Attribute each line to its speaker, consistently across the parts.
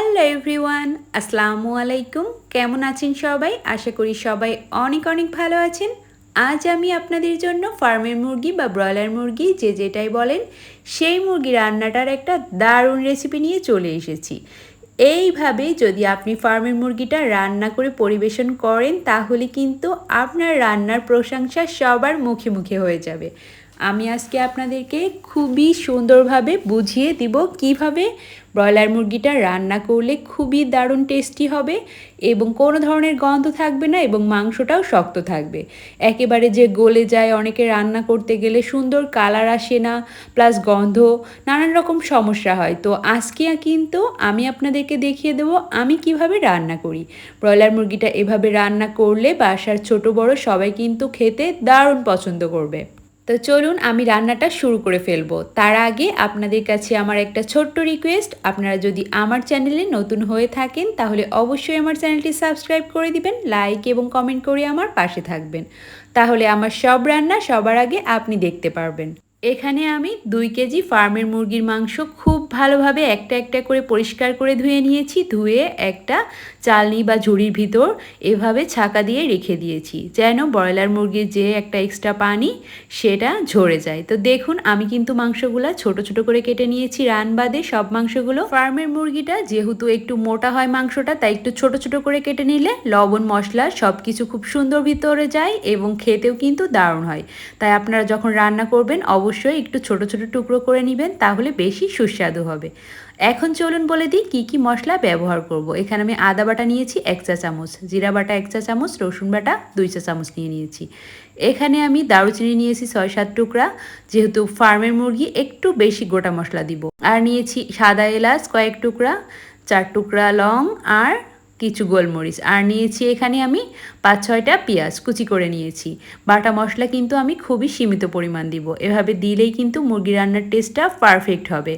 Speaker 1: Hello everyone, আসসালামু আলাইকুম। কেমন আছেন সবাই? আশা করি সবাই অনেক অনেক ভালো আছেন। আজ আমি আপনাদের জন্য ফার্মের মুরগি বা ব্রয়লার মুরগি যে যেটাই বলেন সেই মুরগি রান্নাটার একটা দারুণ রেসিপি নিয়ে চলে এসেছি। এইভাবে যদি আপনি ফার্মের মুরগিটা রান্না করে পরিবেশন করেন তাহলে কিন্তু আপনার রান্নার প্রশংসা সবার মুখে মুখে হয়ে যাবে। আমি আজকে আপনাদেরকে খুবই সুন্দরভাবে বুঝিয়ে দিব কিভাবে ব্রয়লার মুরগিটা রান্না করলে খুবই দারুণ টেস্টি হবে এবং কোনো ধরনের গন্ধ থাকবে না এবং মাংসটাও শক্ত থাকবে। একেবারে যে গলে যায়, অনেকে রান্না করতে গেলে সুন্দর কালার আসে না, প্লাস গন্ধ, নানান রকম সমস্যা হয়। তো আজকে কিন্তু আমি আপনাদেরকে দেখিয়ে দেবো আমি কিভাবে রান্না করি। ব্রয়লার মুরগিটা এভাবে রান্না করলে বাসার ছোট বড় সবাই কিন্তু খেতে দারুণ পছন্দ করবে। তো চলুন আমি রান্নাটা শুরু করে ফেলবো। তার আগে আপনাদের কাছে আমার একটা ছোট্ট রিকোয়েস্ট, আপনারা যদি আমার চ্যানেলে নতুন হয়ে থাকেন তাহলে অবশ্যই আমার চ্যানেলটি সাবস্ক্রাইব করে দিবেন, লাইক এবং কমেন্ট করে আমার পাশে থাকবেন। তাহলে আমার সব রান্না সবার আগে আপনি দেখতে পারবেন। এখানে আমি 2 কেজি ফার্মের মুরগির মাংস খুব ভালোভাবে একটা একটা করে পরিষ্কার করে ধুয়ে নিয়েছি। ধুয়ে একটা চালনি বা ঝুড়ির ভিতর এভাবে ছাকা দিয়ে রেখে দিয়েছি, যেন ব্রয়লার মুরগির যে একটা এক্সট্রা পানি সেটা ঝরে যায়। তো দেখুন আমি কিন্তু মাংসগুলো ছোট ছোট করে কেটে নিয়েছি, রান বাদে সব মাংসগুলো। ফার্মের মুরগিটা যেহেতু একটু মোটা হয় মাংসটা, তাই একটু ছোট ছোট করে কেটে নিলে লবণ মশলা সব কিছু খুব সুন্দর ভিতরে যায় এবং খেতেও কিন্তু দারুণ হয়। তাই আপনারা যখন রান্না করবেন অবশ্যই একটু ছোট ছোট টুকরো করে নেবেন, তাহলে বেশি সুস্বাদু হবে। এখন চলুন বলে দিই কী কী মশলা ব্যবহার করব। এখানে আমি আদা বাটা নিয়েছি 1 চা চামচ, জিরা বাটা 1 চা চামচ, রসুন বাটা 2 চা চামচ নিয়েছি। এখানে আমি দারুচিনি নিয়েছি 6-7 টুকরা, যেহেতু ফার্মের মুরগি একটু বেশি গোটা মশলা দিব। আর নিয়েছি সাদা এলাচ কয়েক টুকরা, 4 টুকরা লং আর কিছু গোলমরিচ। আর নিয়েছি এখানে আমি 5-6টা পেঁয়াজ কুচি করে নিয়েছি। বাটা মশলা কিন্তু আমি খুবই সীমিত পরিমাণ দিব, এভাবে দিলেই কিন্তু মুরগি রান্নার টেস্টটা পারফেক্ট হবে।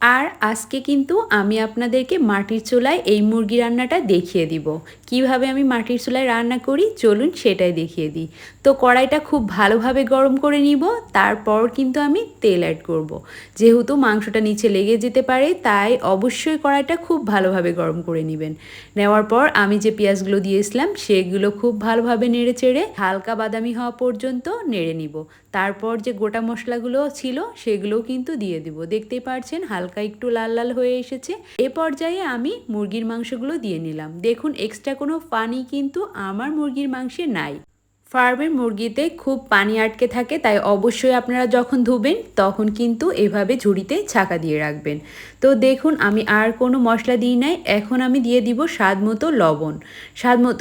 Speaker 1: আর আজকে কিন্তু আমি আপনাদেরকে মাটির চুলায় এই মুরগি রান্নাটা দেখিয়ে দিব। কিভাবে আমি মাটির চুলায় রান্না করি চলুন সেটাই দেখিয়ে দিই। তো কড়াইটা খুব ভালোভাবে গরম করে নিব, তারপর কিন্তু আমি তেল অ্যাড করব। যেহেতু মাংসটা নিচে লেগে যেতে পারে তাই অবশ্যই কড়াইটা খুব ভালোভাবে গরম করে নেবেন। নেওয়ার পর আমি যে পেঁয়াজগুলো দিয়েছিলাম সেগুলো খুব ভালোভাবে নেড়ে চেড়ে হালকা বাদামি হওয়া পর্যন্ত নেড়ে নিব। তারপর যে গোটা মশলাগুলো ছিল সেগুলোও কিন্তু দিয়ে দিব। দেখতেই পারছেন হালকা একটু লাল লাল হয়ে এসেছে। এ পর্যায়ে আমি মুরগির মাংসগুলো দিয়ে নিলাম। দেখুন এক্সট্রা কোনো পানি কিন্তু আমার মুরগির মাংসে নাই। ফার্মের মুরগিতে খুব পানি আটকে থাকে, তাই অবশ্যই আপনারা যখন ধুবেন তখন কিন্তু এভাবে ঝুড়িতে ছাকা দিয়ে রাখবেন। তো দেখুন আমি আর কোনো মশলা দিই নাই। এখন আমি দিয়ে দিব স্বাদ মতো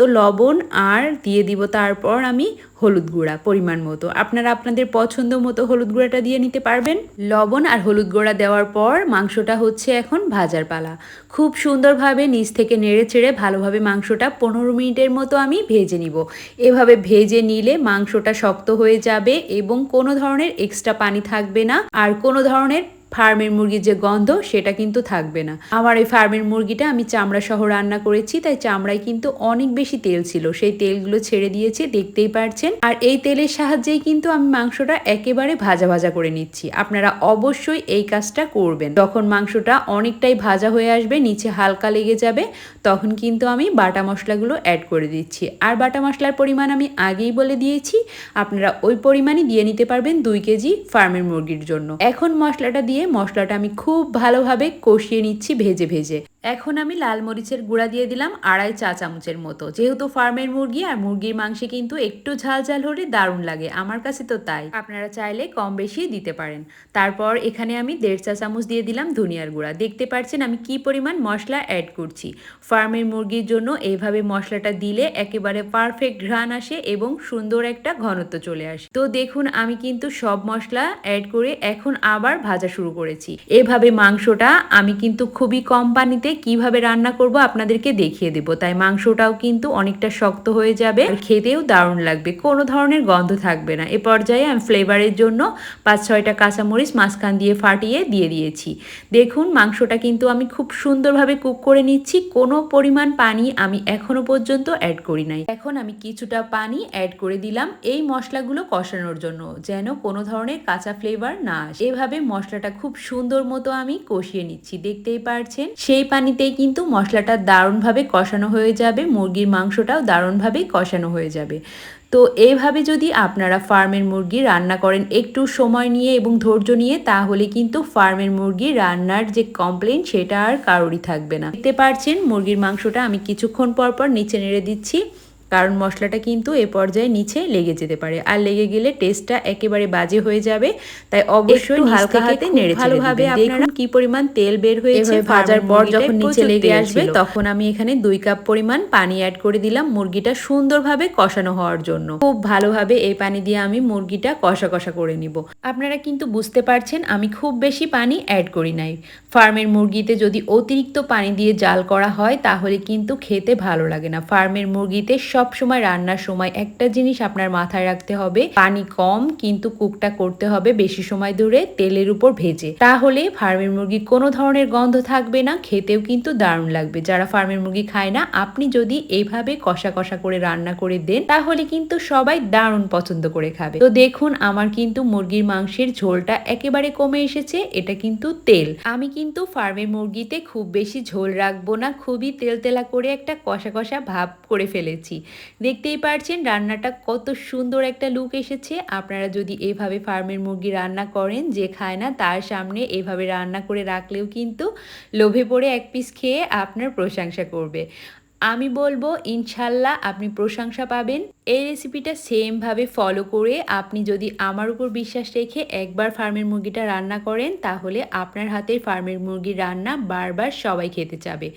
Speaker 1: লবণ, আর দিয়ে দিব তারপর আমি হলুদ গুঁড়া পরিমাণ মতো। আপনারা আপনাদের পছন্দ মতো হলুদ গুঁড়াটা দিয়ে নিতে পারবেন। লবণ আর হলুদ গুঁড়া দেওয়ার পর মাংসটা হচ্ছে এখন ভাজার পালা। খুব সুন্দরভাবে নিচ থেকে নেড়ে চেড়ে ভালোভাবে মাংসটা 15 মিনিটের মতো আমি ভেজে নিব। এভাবে ভেজে নিলে মাংসটা শক্ত হয়ে যাবে এবং কোনো ধরনের এক্সট্রা পানি থাকবে না, আর কোনো ধরনের ফার্মের মুরগির যে গন্ধ সেটা কিন্তু থাকবে না। আমার এই ফার্মের মুরগিটা আমি চামড়া সহ রান্না করেছি, তাই চামড়ায় কিন্তু অনেক বেশি তেল ছিল, সেই তেলগুলো ছেড়ে দিয়েছে দেখতেই পারছেন। আর এই তেলের সাহায্যেই কিন্তু আমি মাংসটা একেবারে ভাজা ভাজা করে নিচ্ছি। আপনারা অবশ্যই এই কাজটা করবেন। যখন মাংসটা অনেকটাই ভাজা হয়ে আসবে, নিচে হালকা লেগে যাবে, তখন কিন্তু আমি বাটা মশলাগুলো অ্যাড করে দিচ্ছি। আর বাটা মশলার পরিমাণ আমি আগেই বলে দিয়েছি, আপনারা ওই পরিমাণই দিয়ে নিতে পারবেন 2 কেজি ফার্মের মুরগির জন্য। এখন মশলাটা দিয়ে মশলাটা আমি খুব ভালোভাবে কষিয়ে নিচ্ছি ভেজে ভেজে। এখন আমি লাল মরিচের গুঁড়া দিয়ে দিলাম 2.5 চা চামচের মতো। যেহেতু ফার্মের মুরগি আর মুরগির মাংসে কিন্তু একটু ঝাল ঝাল হলে দারুণ লাগে, আমার কাছে তো তাই, আপনারা চাইলে কম বেশি দিতে পারেন। তারপর এখানে আমি 1.5 চা চামচ দিয়ে দিলাম ধনিয়ার গুঁড়া। দেখতে পাচ্ছেন আমি কি পরিমাণ মশলা অ্যাড করছি। ফার্মের মুরগির জন্য এইভাবে মশলাটা দিলে একেবারে পারফেক্ট ঘ্রাণ আসে এবং সুন্দর একটা ঘনত্ব চলে আসে। তো দেখুন আমি কিন্তু সব মশলা অ্যাড করে এখন আবার ভাজা শুরু করেছি। এভাবে মাংসটা আমি কিন্তু খুবই কম পানিতে কিভাবে রান্না করব আপনাদেরকে দেখিয়ে দেব, তাই মাংসটাও কিন্তু অনেকটা শক্ত হয়ে যাবে আর খেতেও দারুণ লাগবে, কোনো ধরনের গন্ধ থাকবে না। এ পর্যায়ে আমি ফ্লেভারের জন্য 5-6টা কাঁচামরিচ মাঝখান দিয়ে ফাটিয়ে দিয়ে দিয়েছি। দেখুন মাংসটা কিন্তু আমি খুব সুন্দরভাবে কুক করে নিচ্ছি, কোনো পরিমাণ পানি আমি এখনো পর্যন্ত অ্যাড করি নাই। এখন আমি কিছুটা পানি অ্যাড করে দিলাম এই মশলাগুলো কষানোর জন্য, যেন কোনো ধরনের কাঁচা ফ্লেভার না আসে। এভাবে মশলাটা খুব সুন্দর মতো আমি কষিয়ে নিচ্ছি, দেখতেই পারছেন। সেই পানি পানিতেই কিন্তু মশলাটা দারুণভাবে কষানো হয়ে যাবে, মুরগির মাংসটাও দারুণভাবে কষানো হয়ে যাবে। তো এইভাবে যদি আপনারা ফার্মের মুরগি রান্না করেন একটু সময় নিয়ে এবং ধৈর্য নিয়ে, তাহলে কিন্তু ফার্মের মুরগি রান্নার যে কমপ্লেন সেটা আর কারোরই থাকবে না। দেখতে পাচ্ছেন মুরগির মাংসটা আমি কিছুক্ষণ পর পর নিচে নেড়ে দিচ্ছি, কারণ মশলাটা কিন্তু এ পর্যায়ে নিচে লেগে যেতে পারে, আর লেগে গেলে টেস্টটা একেবারে বাজে হয়ে যাবে। তাই অবশ্যই হালকা হাতে নেড়ে ভালোভাবে আপনারা কি পরিমাণ তেল বের হয়েছে। ভাজার পর যখন নিচে লেগে আসবে তখন আমি এখানে 2 কাপ পরিমাণ পানি অ্যাড করে দিলাম মুরগিটা সুন্দরভাবে কষানো হওয়ার জন্য। খুব ভালোভাবে এই পানি দিয়ে আমি মুরগিটা কষা কষা করে নিব। আপনারা কিন্তু বুঝতে পারছেন আমি খুব বেশি পানি অ্যাড করি নাই। ফার্মের মুরগিতে যদি অতিরিক্ত পানি দিয়ে জাল করা হয় তাহলে কিন্তু খেতে ভালো লাগে না। ফার্মের মুরগিতে সব সময় রান্নার সময় একটা জিনিস আপনার মাথায় রাখতে হবে, পানি কম কিন্তু কুকটা করতে হবে বেশি সময় ধরে তেলের উপর ভেজে, তাহলে ফার্মের মুরগি কোনো ধরনের গন্ধ থাকবে না, খেতেও কিন্তু দারুণ লাগবে। যারা ফার্মের মুরগি খায় না, আপনি যদি এইভাবে কষা কষা করে রান্না করে দেন তাহলে কিন্তু সবাই দারুণ পছন্দ করে খাবে। তো দেখুন আমার কিন্তু মুরগির মাংসের ঝোলটা একেবারে কমে এসেছে, এটা কিন্তু তেল। আমি কিন্তু ফার্মের মুরগিতে খুব বেশি ঝোল রাখবো না, খুবই তেলতেলা করে একটা কষা কষা ভাব করে ফেলেছি। দেখতেই পারছেন রান্নাটা কত সুন্দর একটা লুক এসেছে। আপনারা যদি এভাবে ফার্মের মুরগি রান্না করেন, যে খায় না তার সামনে এভাবে রান্না করে রাখলেও কিন্তু লোভে পড়ে এক পিস খেয়ে আপনার প্রশংসা করবে। আমি বলবো ইনশাল্লাহ আপনি প্রশংসা পাবেন। এই রেসিপিটা সেমভাবে ফলো করে আপনি যদি আমার উপর বিশ্বাস রেখে একবার ফার্মের মুরগিটা রান্না করেন, তাহলে আপনার হাতের ফার্মের মুরগির রান্না বারবার সবাই খেতে চাবে।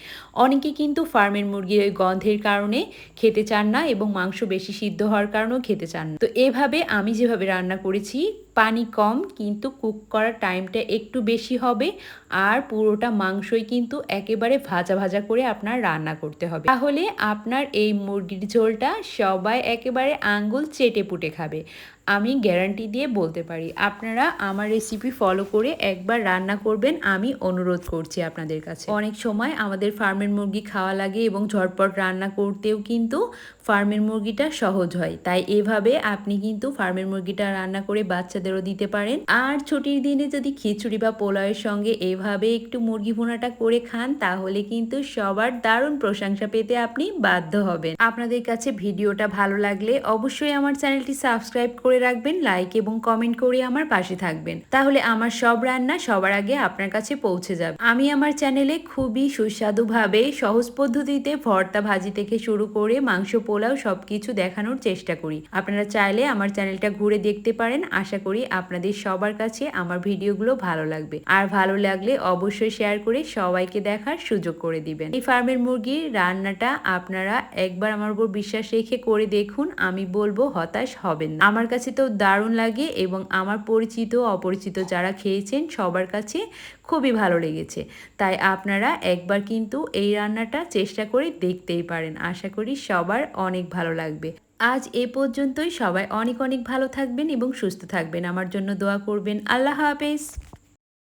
Speaker 1: অনেকে কিন্তু ফার্মের মুরগির ওই গন্ধের কারণে খেতে চান না এবং মাংস বেশি সিদ্ধ হওয়ার কারণেও খেতে চান না। তো এভাবে আমি যেভাবে রান্না করেছি, পানি কম কিন্তু কুক করার টাইমটা একটু বেশি হবে, আর পুরোটা মাংসই কিন্তু একেবারে ভাজা ভাজা করে আপনার রান্না করতে হবে, তাহলে আপনার এই মুরগির ঝোলটা সবাই একেবারে আঙ্গুল চেটে পুটে খাবে। আমি গ্যারান্টি দিয়ে বলতে পারি। আপনারা আমার রেসিপি ফলো করে একবার রান্না করবেন, আমি অনুরোধ করছি আপনাদের কাছে। অনেক সময় আমাদের ফার্মের মুরগি খাওয়া লাগে এবং ঝটপট রান্না করতেও কিন্তু ফার্মের মুরগিটা সহজ হয়, তাই এভাবে আপনি কিন্তু ফার্মের মুরগিটা রান্না করে বাচ্চাদেরও দিতে পারেন। আর ছুটির দিনে যদি খিচুড়ি বা পোলাওয়ের সঙ্গে এভাবে একটু মুরগি ভুনাটা করে খান, তাহলে কিন্তু সবার দারুণ প্রশংসা পেতে আপনি বাধ্য হবেন। আপনাদের কাছে ভিডিওটা ভালো লাগলে অবশ্যই আমার চ্যানেলটি সাবস্ক্রাইব করে রাখবেন, লাইক এবং কমেন্ট করে আমার পাশে থাকবেন, তাহলে আমার সব রান্না সবার আগে আপনার কাছে পৌঁছে যাবে। আমি আমার চ্যানেলে খুবই সুস্বাদুভাবে সহজ পদ্ধতিতে ভর্তা ভাজি থেকে শুরু করে মাংস পোলাও সবকিছু দেখানোর চেষ্টা করি। আপনারা চাইলে আমার চ্যানেলটা ঘুরে দেখতে পারেন। আশা করি আপনাদের সবার কাছে আমার ভিডিওগুলো ভালো লাগবে, আর ভালো লাগলে অবশ্যই শেয়ার করে সবাইকে দেখার সুযোগ করে দিবেন। এই ফার্মের মুরগির রান্নাটা আপনারা একবার আমার উপর বিশ্বাস রেখে করে দেখুন, আমি বলবো হতাশ হবেন না। আমার কাছে তো দারুণ লাগে এবং আমার পরিচিত অপরিচিত যারা খেয়েছেন সবার কাছে খুবই ভালো লেগেছে। তাই আপনারা একবার কিন্তু এই রান্নাটা চেষ্টা করে দেখতেই পারেন। আশা করি সবার অনেক ভালো লাগবে। আজ এ পর্যন্তই। সবাই অনেক অনেক ভালো থাকবেন এবং সুস্থ থাকবেন। আমার জন্য দোয়া করবেন। আল্লাহ হাফেজ।